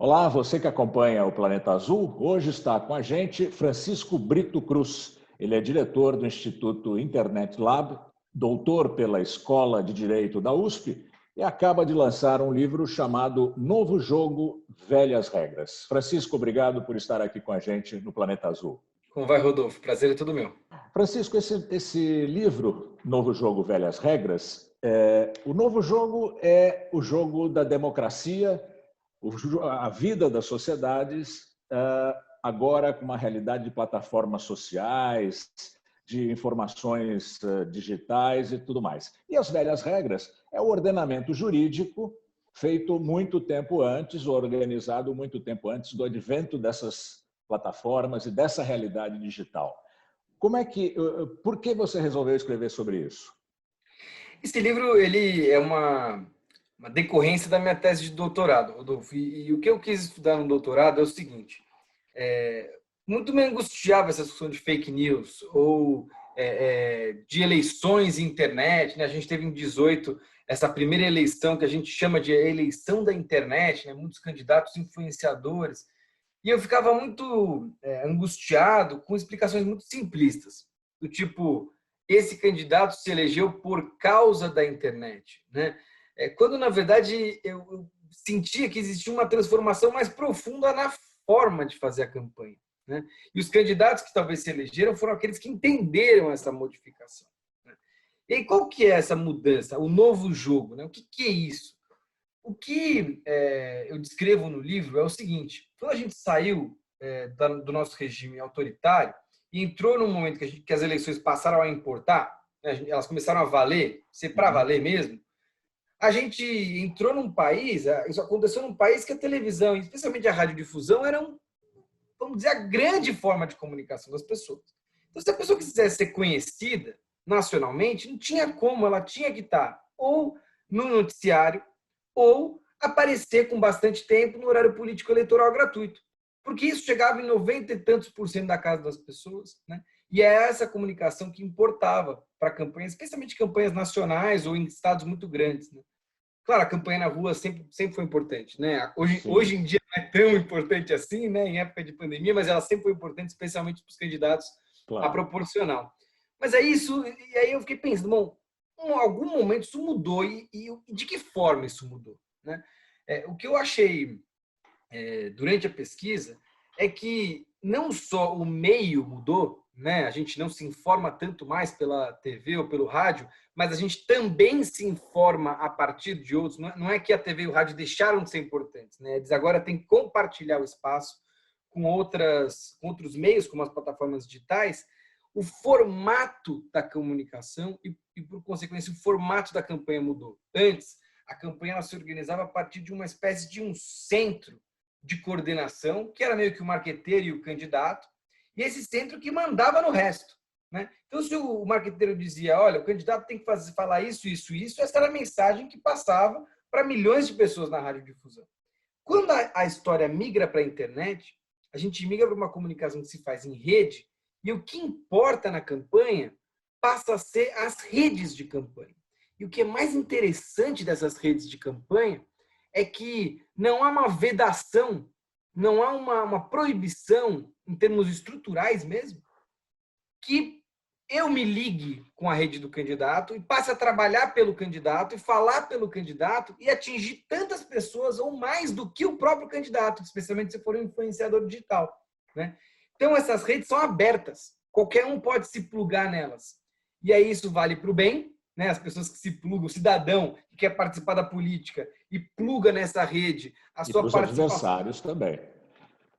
Olá, você que acompanha o Planeta Azul, hoje está com a gente Francisco Brito Cruz. Ele é diretor do Instituto Internet Lab, doutor pela Escola de Direito da USP e acaba de lançar um livro chamado Novo Jogo, Velhas Regras. Francisco, obrigado por estar aqui com a gente no Planeta Azul. Como vai, Rodolfo? Prazer é todo meu. Francisco, esse livro, Novo Jogo, Velhas Regras, o novo jogo é o jogo da democracia, a vida das sociedades, agora com uma realidade de plataformas sociais, de informações digitais e tudo mais. E as velhas regras é o ordenamento jurídico feito muito tempo antes, organizado muito tempo antes do advento dessas plataformas e dessa realidade digital. Por que você resolveu escrever sobre isso? Esse livro ele é uma decorrência da minha tese de doutorado, Rodolfo. E o que eu quis estudar no doutorado é o seguinte: muito me angustiava essa discussão de fake news ou de eleições e internet. Né? A gente teve em 18 essa primeira eleição que a gente chama de eleição da internet, né? Muitos candidatos influenciadores. E eu ficava muito angustiado com explicações muito simplistas, do tipo, esse candidato se elegeu por causa da internet, né? Quando, na verdade, eu sentia que existia uma transformação mais profunda na forma de fazer a campanha, né? E os candidatos que talvez se elegeram foram aqueles que entenderam essa modificação, né? E aí, qual que é essa mudança, o novo jogo, né? O que é isso? O que eu descrevo no livro é o seguinte: quando a gente saiu do nosso regime autoritário e entrou num momento que as eleições passaram a importar, né, elas começaram a valer, ser para valer mesmo, a gente entrou num país, isso aconteceu num país que a televisão, especialmente a radiodifusão, eram, vamos dizer, a grande forma de comunicação das pessoas. Então, se a pessoa quisesse ser conhecida nacionalmente, não tinha como, ela tinha que estar ou no noticiário, ou aparecer com bastante tempo no horário político eleitoral gratuito. Porque isso chegava em 90 e tantos % da casa das pessoas, né? E é essa comunicação que importava para campanhas, especialmente campanhas nacionais ou em estados muito grandes, né? Claro, a campanha na rua sempre foi importante, né? Hoje em dia não é tão importante assim, né? Em época de pandemia, mas ela sempre foi importante, especialmente para os candidatos a Claro. proporcional. Mas é isso, e aí eu fiquei pensando, bom, em algum momento isso mudou, e de que forma isso mudou, né? O que eu achei durante a pesquisa é que não só o meio mudou, né? A gente não se informa tanto mais pela TV ou pelo rádio, mas a gente também se informa a partir de outros. Não é que a TV e o rádio deixaram de ser importantes, né? Eles agora têm que compartilhar o espaço com outros meios, como as plataformas digitais. O formato da comunicação e, por consequência, o formato da campanha mudou. Antes, a campanha ela se organizava a partir de uma espécie de um centro de coordenação, que era meio que o marqueteiro e o candidato, e esse centro que mandava no resto, né? Então, se o marqueteiro dizia, olha, o candidato tem que falar isso, isso, isso, essa era a mensagem que passava para milhões de pessoas na radiodifusão. Quando a história migra para a internet, a gente migra para uma comunicação que se faz em rede, e o que importa na campanha passa a ser as redes de campanha. E o que é mais interessante dessas redes de campanha é que não há uma vedação, não há uma proibição, em termos estruturais mesmo, que eu me ligue com a rede do candidato e passe a trabalhar pelo candidato e falar pelo candidato e atingir tantas pessoas ou mais do que o próprio candidato, especialmente se for um influenciador digital, né? Então, essas redes são abertas. Qualquer um pode se plugar nelas. E aí isso vale para o bem, né? As pessoas que se plugam, o cidadão que quer participar da política e pluga nessa rede a E sua para os participação. adversários também.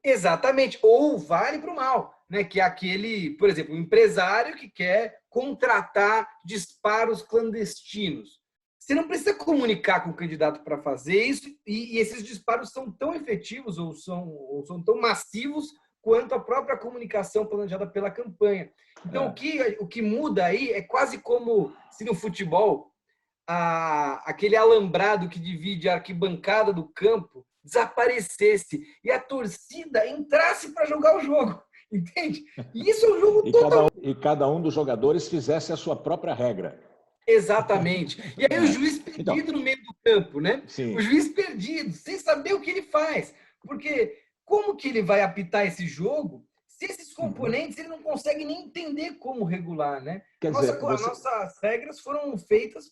Exatamente. Ou vale para o mal, né? Que é aquele, por exemplo, um empresário que quer contratar disparos clandestinos. Você não precisa comunicar com o candidato para fazer isso, e esses disparos são tão efetivos ou são tão massivos quanto a própria comunicação planejada pela campanha. Então, o que muda aí é quase como se no futebol aquele alambrado que divide a arquibancada do campo desaparecesse e a torcida entrasse para jogar o jogo, entende? E isso é um jogo totalmente... E cada um dos jogadores fizesse a sua própria regra. Exatamente. E aí o juiz Então, perdido no meio do campo, né? O sim. juiz perdido, sem saber o que ele faz. Porque como que ele vai apitar esse jogo se esses componentes ele não consegue nem entender como regular, né? Quer dizer, Nossas regras foram feitas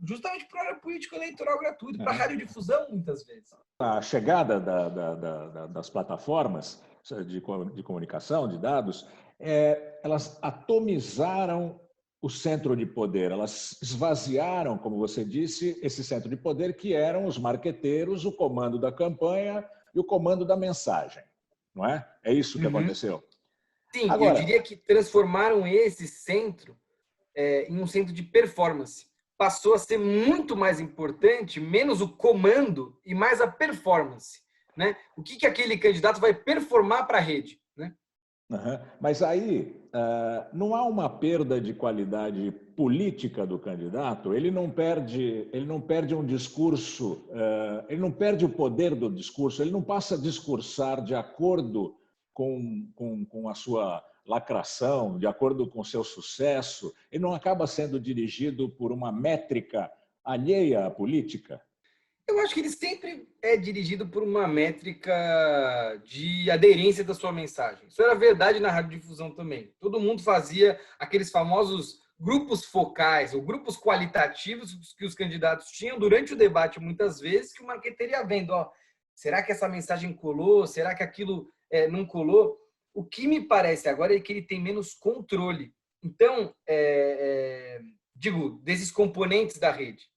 justamente para a área político-eleitoral gratuita, para a radiodifusão, muitas vezes. A chegada das plataformas de comunicação, de dados, elas atomizaram o centro de poder, elas esvaziaram, como você disse, esse centro de poder que eram os marqueteiros, o comando da campanha e o comando da mensagem, não é? É isso que aconteceu. Sim, agora, eu diria que transformaram esse centro em um centro de performance. Passou a ser muito mais importante, menos o comando e mais a performance, né? O que aquele candidato vai performar para a rede, né? Mas aí não há uma perda de qualidade política do candidato. Ele não perde um discurso, ele não perde o poder do discurso, ele não passa a discursar de acordo com a sua lacração, de acordo com o seu sucesso. Ele não acaba sendo dirigido por uma métrica alheia à política. Eu acho que ele sempre é dirigido por uma métrica de aderência da sua mensagem. Isso era verdade na radiodifusão também. Todo mundo fazia aqueles famosos grupos focais ou grupos qualitativos que os candidatos tinham durante o debate, muitas vezes, que o marqueteiro ia vendo. Será que essa mensagem colou? Será que aquilo não colou? O que me parece agora é que ele tem menos controle. Então, desses componentes da rede.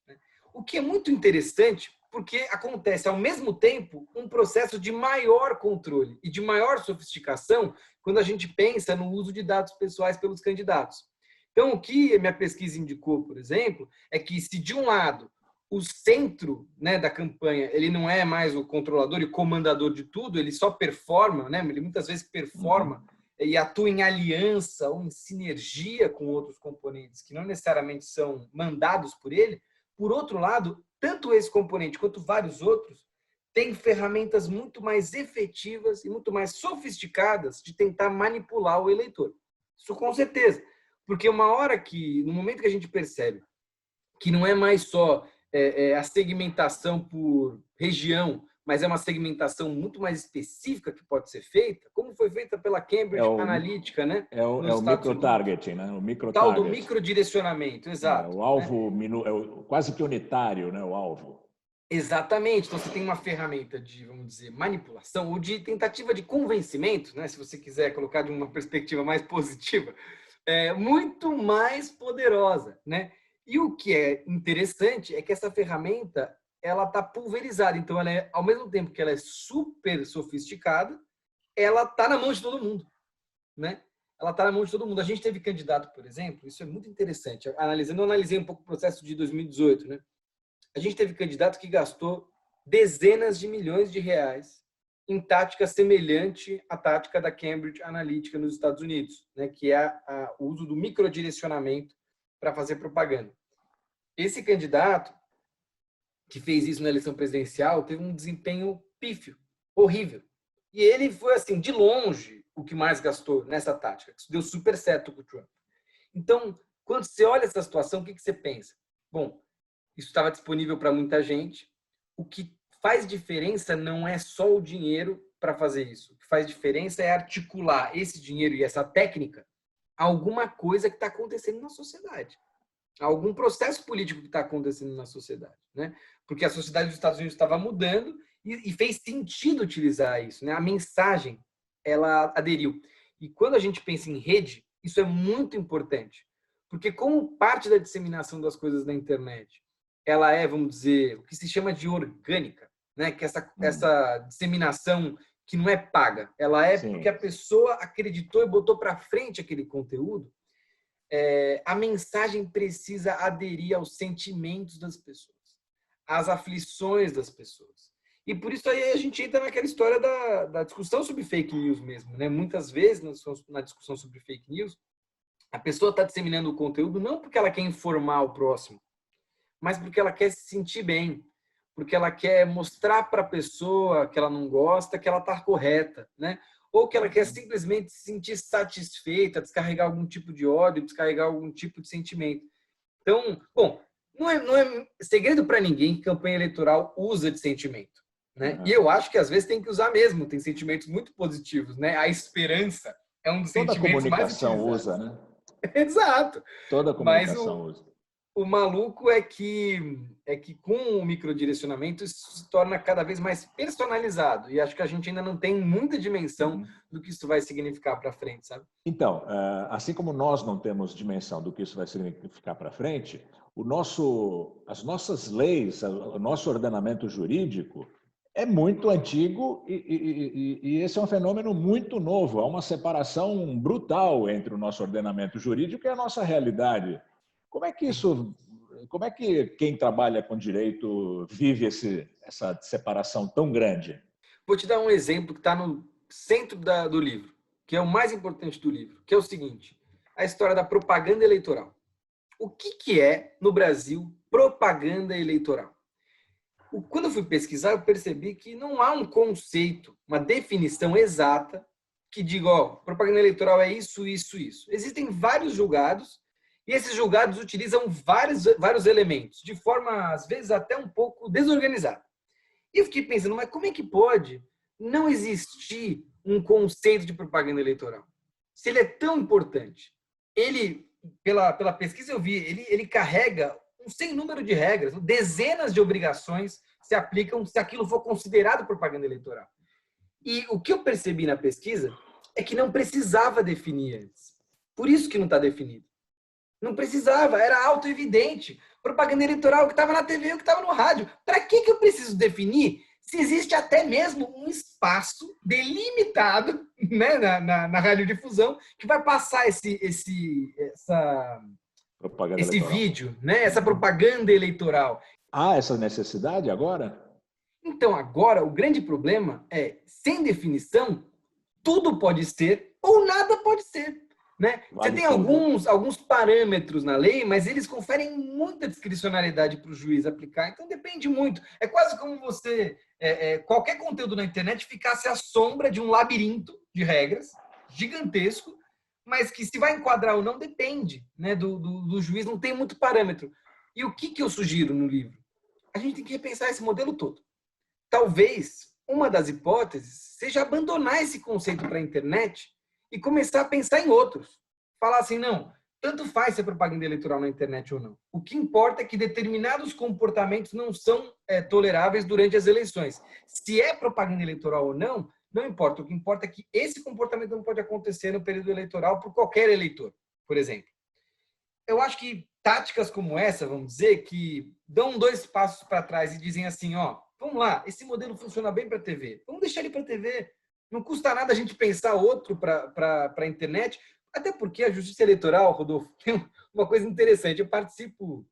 O que é muito interessante, porque acontece ao mesmo tempo um processo de maior controle e de maior sofisticação quando a gente pensa no uso de dados pessoais pelos candidatos. Então, o que a minha pesquisa indicou, por exemplo, é que se de um lado o centro, né, da campanha ele não é mais o controlador e comandador de tudo, ele só performa, né, ele muitas vezes performa e atua em aliança ou em sinergia com outros componentes que não necessariamente são mandados por ele. Por outro lado, tanto esse componente quanto vários outros têm ferramentas muito mais efetivas e muito mais sofisticadas de tentar manipular o eleitor. Isso com certeza. Porque no momento que a gente percebe que não é mais só a segmentação por região, mas é uma segmentação muito mais específica que pode ser feita, como foi feita pela Cambridge Analytica, né? É o micro-targeting, né? O tal do microdirecionamento, exato. O alvo quase que unitário, né? O alvo. Exatamente. Então, você tem uma ferramenta de, vamos dizer, manipulação ou de tentativa de convencimento, né? Se você quiser colocar de uma perspectiva mais positiva, muito mais poderosa, né? E o que é interessante é que essa ferramenta ela está pulverizada. Então, ao mesmo tempo que ela é super sofisticada, ela está na mão de todo mundo, né? Ela está na mão de todo mundo. A gente teve candidato, por exemplo, isso é muito interessante. Eu analisei um pouco o processo de 2018, né? A gente teve candidato que gastou dezenas de milhões de reais em tática semelhante à tática da Cambridge Analytica nos Estados Unidos, né? Que é o uso do microdirecionamento para fazer propaganda. Esse candidato que fez isso na eleição presidencial teve um desempenho pífio, horrível. E ele foi, assim, de longe, o que mais gastou nessa tática. Isso deu super certo com o Trump. Então, quando você olha essa situação, o que você pensa? Bom, isso estava disponível para muita gente. O que faz diferença não é só o dinheiro para fazer isso. O que faz diferença é articular esse dinheiro e essa técnica a alguma coisa que está acontecendo na sociedade. Algum processo político que está acontecendo na sociedade, né? Porque a sociedade dos Estados Unidos estava mudando e fez sentido utilizar isso, né? A mensagem, ela aderiu. E quando a gente pensa em rede, isso é muito importante, porque como parte da disseminação das coisas na internet, ela é, vamos dizer, o que se chama de orgânica, né? Que essa disseminação que não é paga, ela é Sim. porque a pessoa acreditou e botou para frente aquele conteúdo. A mensagem precisa aderir aos sentimentos das pessoas, às aflições das pessoas. E por isso aí a gente entra naquela história da discussão sobre fake news mesmo, né? Muitas vezes, na discussão sobre fake news, a pessoa está disseminando o conteúdo não porque ela quer informar o próximo, mas porque ela quer se sentir bem, porque ela quer mostrar para a pessoa que ela não gosta que ela está correta, né? Ou que ela quer simplesmente se sentir satisfeita, descarregar algum tipo de ódio, descarregar algum tipo de sentimento. Então, bom, não é segredo para ninguém que campanha eleitoral usa de sentimento, né? E eu acho que às vezes tem que usar mesmo, tem sentimentos muito positivos, né? A esperança é um dos Toda sentimentos mais comunicação utilizados. usa, né? Exato. Toda Mas comunicação usa. o maluco é que com o microdirecionamento isso se torna cada vez mais personalizado. E acho que a gente ainda não tem muita dimensão do que isso vai significar para frente, sabe? Então, assim como nós não temos dimensão do que isso vai significar para frente, as nossas leis, o nosso ordenamento jurídico é muito antigo e esse é um fenômeno muito novo. Há uma separação brutal entre o nosso ordenamento jurídico e a nossa realidade. Como é que quem trabalha com direito vive essa separação tão grande? Vou te dar um exemplo que está no centro do livro, que é o mais importante do livro, que é o seguinte: a história da propaganda eleitoral. O que é, no Brasil, propaganda eleitoral? Quando eu fui pesquisar, eu percebi que não há um conceito, uma definição exata que diga, ó, propaganda eleitoral é isso, isso, isso. Existem vários julgados e esses julgados utilizam vários elementos, de forma, às vezes, até um pouco desorganizada. E eu fiquei pensando, mas como é que pode não existir um conceito de propaganda eleitoral? Se ele é tão importante, ele, pela pesquisa eu vi, ele carrega um sem número de regras, dezenas de obrigações se aplicam se aquilo for considerado propaganda eleitoral. E o que eu percebi na pesquisa é que não precisava definir antes. Por isso que não está definido. Não precisava, era auto-evidente. Propaganda eleitoral, o que estava na TV, o que estava no rádio. Para que eu preciso definir se existe até mesmo um espaço delimitado, né, na radiodifusão que vai passar esse vídeo, né, essa propaganda eleitoral? Há essa necessidade agora? Então, agora, o grande problema é, sem definição, tudo pode ser ou nada pode ser. Né? Você tem alguns parâmetros na lei, mas eles conferem muita discricionalidade para o juiz aplicar, então depende muito. É quase como qualquer conteúdo na internet ficasse à sombra de um labirinto de regras gigantesco, mas que se vai enquadrar ou não depende, né, do juiz, não tem muito parâmetro. E o que eu sugiro no livro? A gente tem que repensar esse modelo todo. Talvez uma das hipóteses seja abandonar esse conceito para a internet e começar a pensar em outros. Falar assim, não, tanto faz se é propaganda eleitoral na internet ou não. O que importa é que determinados comportamentos não são toleráveis durante as eleições. Se é propaganda eleitoral ou não, não importa. O que importa é que esse comportamento não pode acontecer no período eleitoral por qualquer eleitor, por exemplo. Eu acho que táticas como essa, vamos dizer, que dão 2 passos para trás e dizem assim, ó, vamos lá, esse modelo funciona bem para a TV, vamos deixar ele para a TV. Não custa nada a gente pensar outro para a internet, até porque a Justiça Eleitoral, Rodolfo, tem uma coisa interessante. Eu participo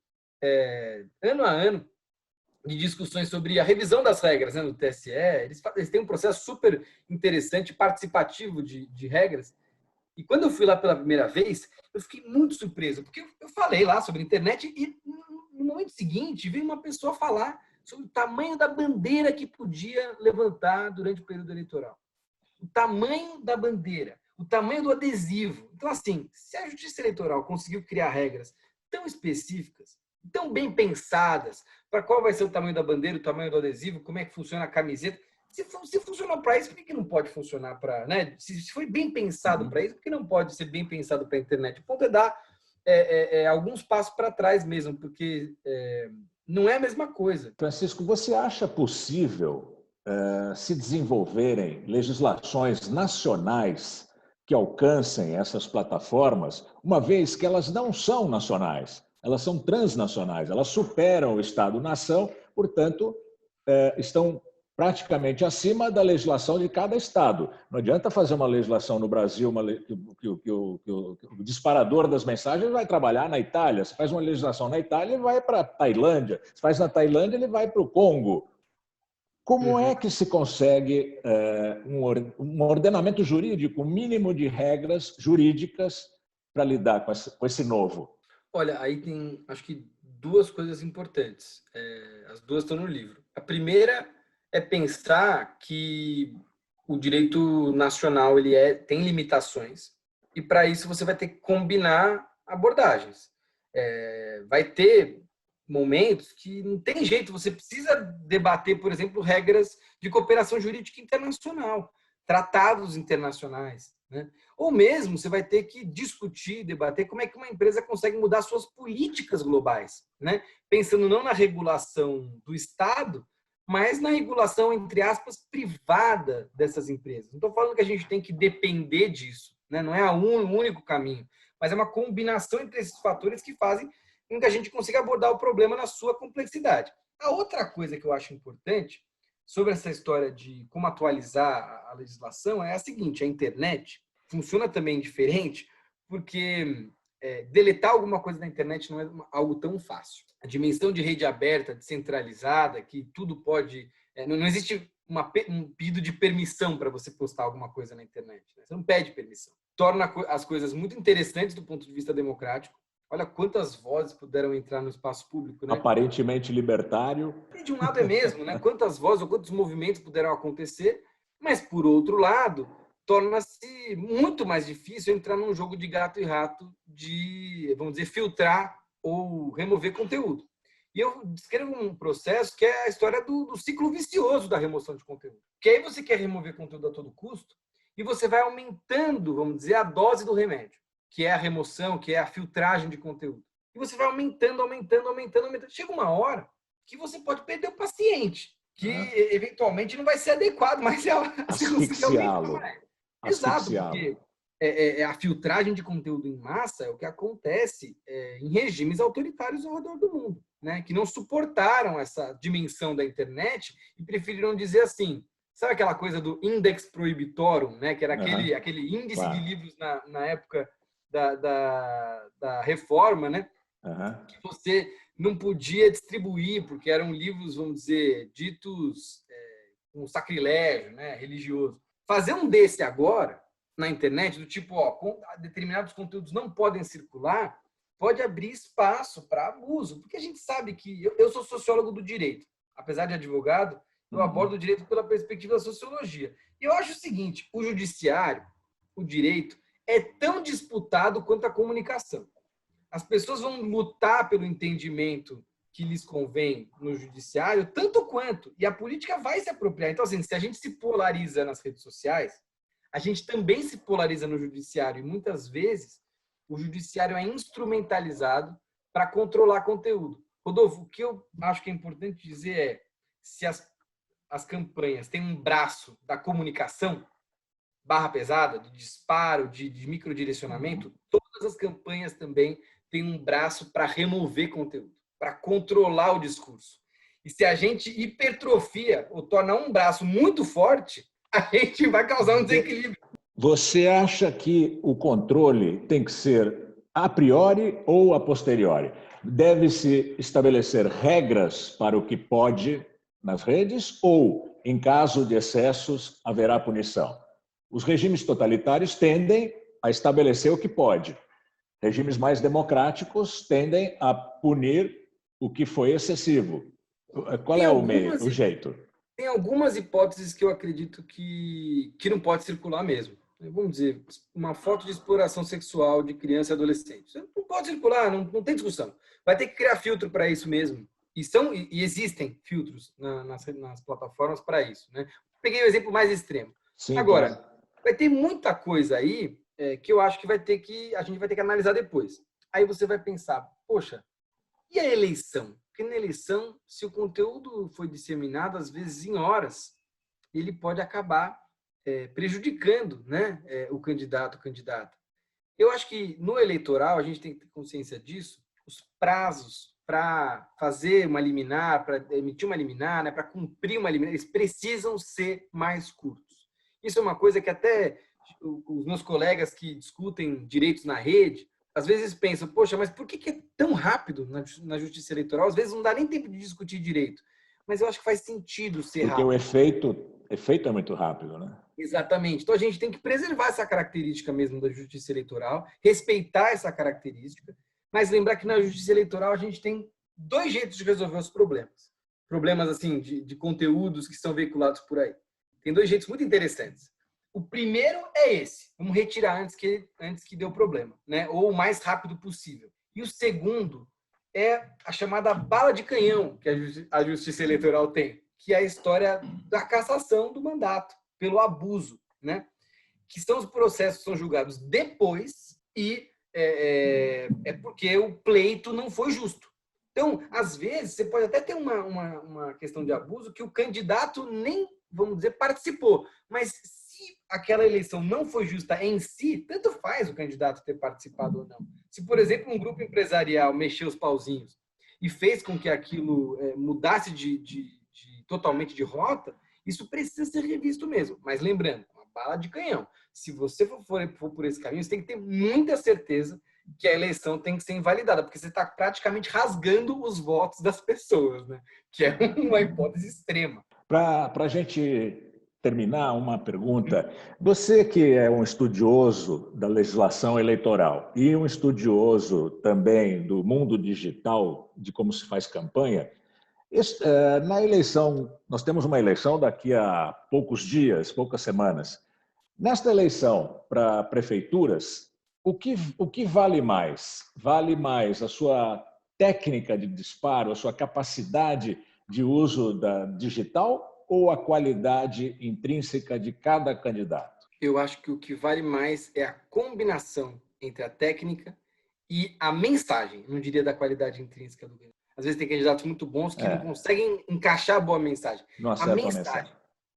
ano a ano de discussões sobre a revisão das regras, né, do TSE. Eles têm um processo super interessante, participativo de regras. E quando eu fui lá pela primeira vez, eu fiquei muito surpreso, porque eu falei lá sobre a internet e no momento seguinte veio uma pessoa falar sobre o tamanho da bandeira que podia levantar durante o período eleitoral. O tamanho da bandeira, o tamanho do adesivo. Então, assim, se a Justiça Eleitoral conseguiu criar regras tão específicas, tão bem pensadas, para qual vai ser o tamanho da bandeira, o tamanho do adesivo, como é que funciona a camiseta, se funcionou para isso, por que não pode funcionar para... Né? Se foi bem pensado para isso, por que não pode ser bem pensado para a internet? O ponto é dar alguns passos para trás mesmo, porque não é a mesma coisa. Francisco, você acha possível se desenvolverem legislações nacionais que alcancem essas plataformas, uma vez que elas não são nacionais, elas são transnacionais, elas superam o Estado-nação, portanto, estão praticamente acima da legislação de cada Estado. Não adianta fazer uma legislação no Brasil, que o disparador das mensagens vai trabalhar na Itália. Você faz uma legislação na Itália, ele vai para a Tailândia. Se faz na Tailândia, ele vai para o Congo. Como é que se consegue um ordenamento jurídico, um mínimo de regras jurídicas para lidar com esse novo? Olha, aí tem, acho que 2 coisas importantes. As 2 estão no livro. A primeira é pensar que o direito nacional tem limitações e, para isso, você vai ter que combinar abordagens. Vai ter momentos que não tem jeito, você precisa debater, por exemplo, regras de cooperação jurídica internacional, tratados internacionais, né? Ou mesmo você vai ter que discutir, debater como é que uma empresa consegue mudar suas políticas globais, né? Pensando não na regulação do Estado, mas na regulação, entre aspas, privada dessas empresas. Não estou falando que a gente tem que depender disso, né? Não é o único caminho, mas é uma combinação entre esses fatores que fazem com que a gente consiga abordar o problema na sua complexidade. A outra coisa que eu acho importante sobre essa história de como atualizar a legislação é a seguinte: a internet funciona também diferente, porque deletar alguma coisa na internet não é algo tão fácil. A dimensão de rede aberta, descentralizada, que tudo pode... não existe um pedido de permissão para você postar alguma coisa na internet, né? Você não pede permissão. Torna as coisas muito interessantes do ponto de vista democrático. Olha quantas vozes puderam entrar no espaço público, né? Aparentemente libertário. E de um lado é mesmo, né? Quantas vozes ou quantos movimentos puderam acontecer, mas, por outro lado, torna-se muito mais difícil entrar num jogo de gato e rato de, vamos dizer, filtrar ou remover conteúdo. E eu descrevo um processo que é a história do ciclo vicioso da remoção de conteúdo. Que aí você quer remover conteúdo a todo custo e você vai aumentando, vamos dizer, a dose do remédio, que é a remoção, que é a filtragem de conteúdo. E você vai aumentando. Chega uma hora que você pode perder o paciente, que eventualmente não vai ser adequado, mas asfixiá-lo. Exato, porque a filtragem de conteúdo em massa é o que acontece em regimes autoritários ao redor do mundo, né? Que não suportaram essa dimensão da internet e preferiram dizer assim, sabe aquela coisa do index prohibitorum, né? Que era aquele índice de livros na época da reforma, né? Que você não podia distribuir, porque eram livros, vamos dizer, ditos com sacrilégio, né? Religioso. Fazer um desse agora, na internet, do tipo, determinados conteúdos não podem circular, pode abrir espaço para abuso, porque a gente sabe que... Eu sou sociólogo do direito, apesar de advogado, eu abordo o direito pela perspectiva da sociologia. E eu acho o seguinte, o judiciário, o direito, é tão disputado quanto a comunicação. As pessoas vão lutar pelo entendimento que lhes convém no judiciário, tanto quanto, e a política vai se apropriar. Então, assim, se a gente se polariza nas redes sociais, a gente também se polariza no judiciário, e muitas vezes o judiciário é instrumentalizado para controlar conteúdo. Rodolfo, o que eu acho que é importante dizer é, se as campanhas têm um braço da comunicação, barra pesada, de disparo, de microdirecionamento, todas as campanhas também têm um braço para remover conteúdo, para controlar o discurso. E se a gente hipertrofia ou torna um braço muito forte, a gente vai causar um desequilíbrio. Você acha que o controle tem que ser a priori ou a posteriori? Deve-se estabelecer regras para o que pode nas redes ou, em caso de excessos, haverá punição? Os regimes totalitários tendem a estabelecer o que pode. Regimes mais democráticos tendem a punir o que foi excessivo. Qual é o jeito? Tem algumas hipóteses que eu acredito que não pode circular mesmo. Vamos dizer, uma foto de exploração sexual de criança e adolescente. Não pode circular, não tem discussão. Vai ter que criar filtro para isso mesmo. E existem filtros nas plataformas para isso, né? Peguei o exemplo mais extremo. Sim, agora, claro. Vai ter muita coisa aí que eu acho que a gente vai ter que analisar depois. Aí você vai pensar, poxa, e a eleição? Porque na eleição, se o conteúdo foi disseminado, às vezes em horas, ele pode acabar prejudicando, né, o candidato ou candidata. Eu acho que no eleitoral, a gente tem que ter consciência disso, os prazos para fazer uma liminar, para emitir uma liminar, né, para cumprir uma liminar, eles precisam ser mais curtos. Isso é uma coisa que até os meus colegas que discutem direitos na rede, às vezes pensam, poxa, mas por que é tão rápido na justiça eleitoral? Às vezes não dá nem tempo de discutir direito. Mas eu acho que faz sentido ser rápido. Porque o efeito é muito rápido, né? Exatamente. Então a gente tem que preservar essa característica mesmo da justiça eleitoral, respeitar essa característica, mas lembrar que na justiça eleitoral a gente tem dois jeitos de resolver os problemas. Problemas assim de conteúdos que são veiculados por aí. Tem dois jeitos muito interessantes. O primeiro é esse, vamos retirar antes que dê o problema, né? Ou o mais rápido possível. E o segundo é a chamada bala de canhão que a Justiça Eleitoral tem, que é a história da cassação do mandato pelo abuso, né? Que são os processos que são julgados depois e é porque o pleito não foi justo. Então, às vezes, você pode até ter uma questão de abuso que o candidato nem, vamos dizer, participou, mas se aquela eleição não foi justa em si, tanto faz o candidato ter participado ou não. Se, por exemplo, um grupo empresarial mexeu os pauzinhos e fez com que aquilo mudasse totalmente de rota, isso precisa ser revisto mesmo. Mas lembrando, uma bala de canhão. Se você for por esse caminho, você tem que ter muita certeza que a eleição tem que ser invalidada, porque você está praticamente rasgando os votos das pessoas, né? Que é uma hipótese extrema. Para a gente terminar, uma pergunta. Você que é um estudioso da legislação eleitoral e um estudioso também do mundo digital, de como se faz campanha, na eleição, nós temos uma eleição daqui a poucos dias, poucas semanas. Nesta eleição para prefeituras, o que vale mais? Vale mais a sua técnica de disparo, a sua capacidade de uso da digital ou a qualidade intrínseca de cada candidato? Eu acho que o que vale mais é a combinação entre a técnica e a mensagem, não diria da qualidade intrínseca do candidato. Às vezes tem candidatos muito bons que não conseguem encaixar a boa mensagem.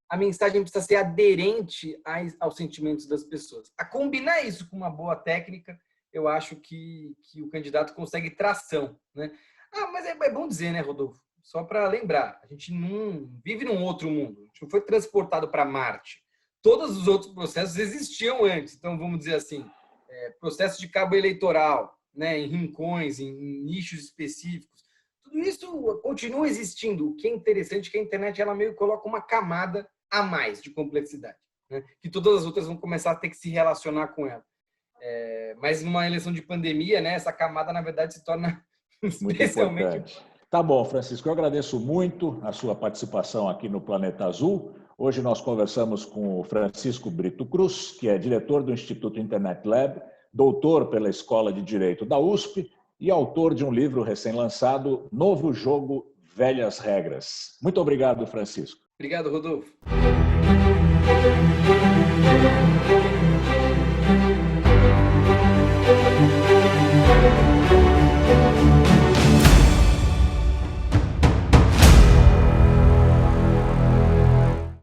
A mensagem precisa ser aderente aos sentimentos das pessoas. A combinar isso com uma boa técnica, eu acho que o candidato consegue tração, né? Mas é bom dizer, né, Rodolfo? Só para lembrar, a gente não vive num outro mundo. A gente não foi transportado para Marte. Todos os outros processos existiam antes. Então, vamos dizer assim, processo de cabo eleitoral, né, em rincões, em nichos específicos. Tudo isso continua existindo. O que é interessante é que a internet ela meio coloca uma camada a mais de complexidade, né? Que todas as outras vão começar a ter que se relacionar com ela. Mas numa eleição de pandemia, né, essa camada, na verdade, se torna muito importante. Tá bom, Francisco, eu agradeço muito a sua participação aqui no Planeta Azul. Hoje nós conversamos com o Francisco Brito Cruz, que é diretor do Instituto Internet Lab, doutor pela Escola de Direito da USP e autor de um livro recém-lançado, Novo Jogo, Velhas Regras. Muito obrigado, Francisco. Obrigado, Rodolfo.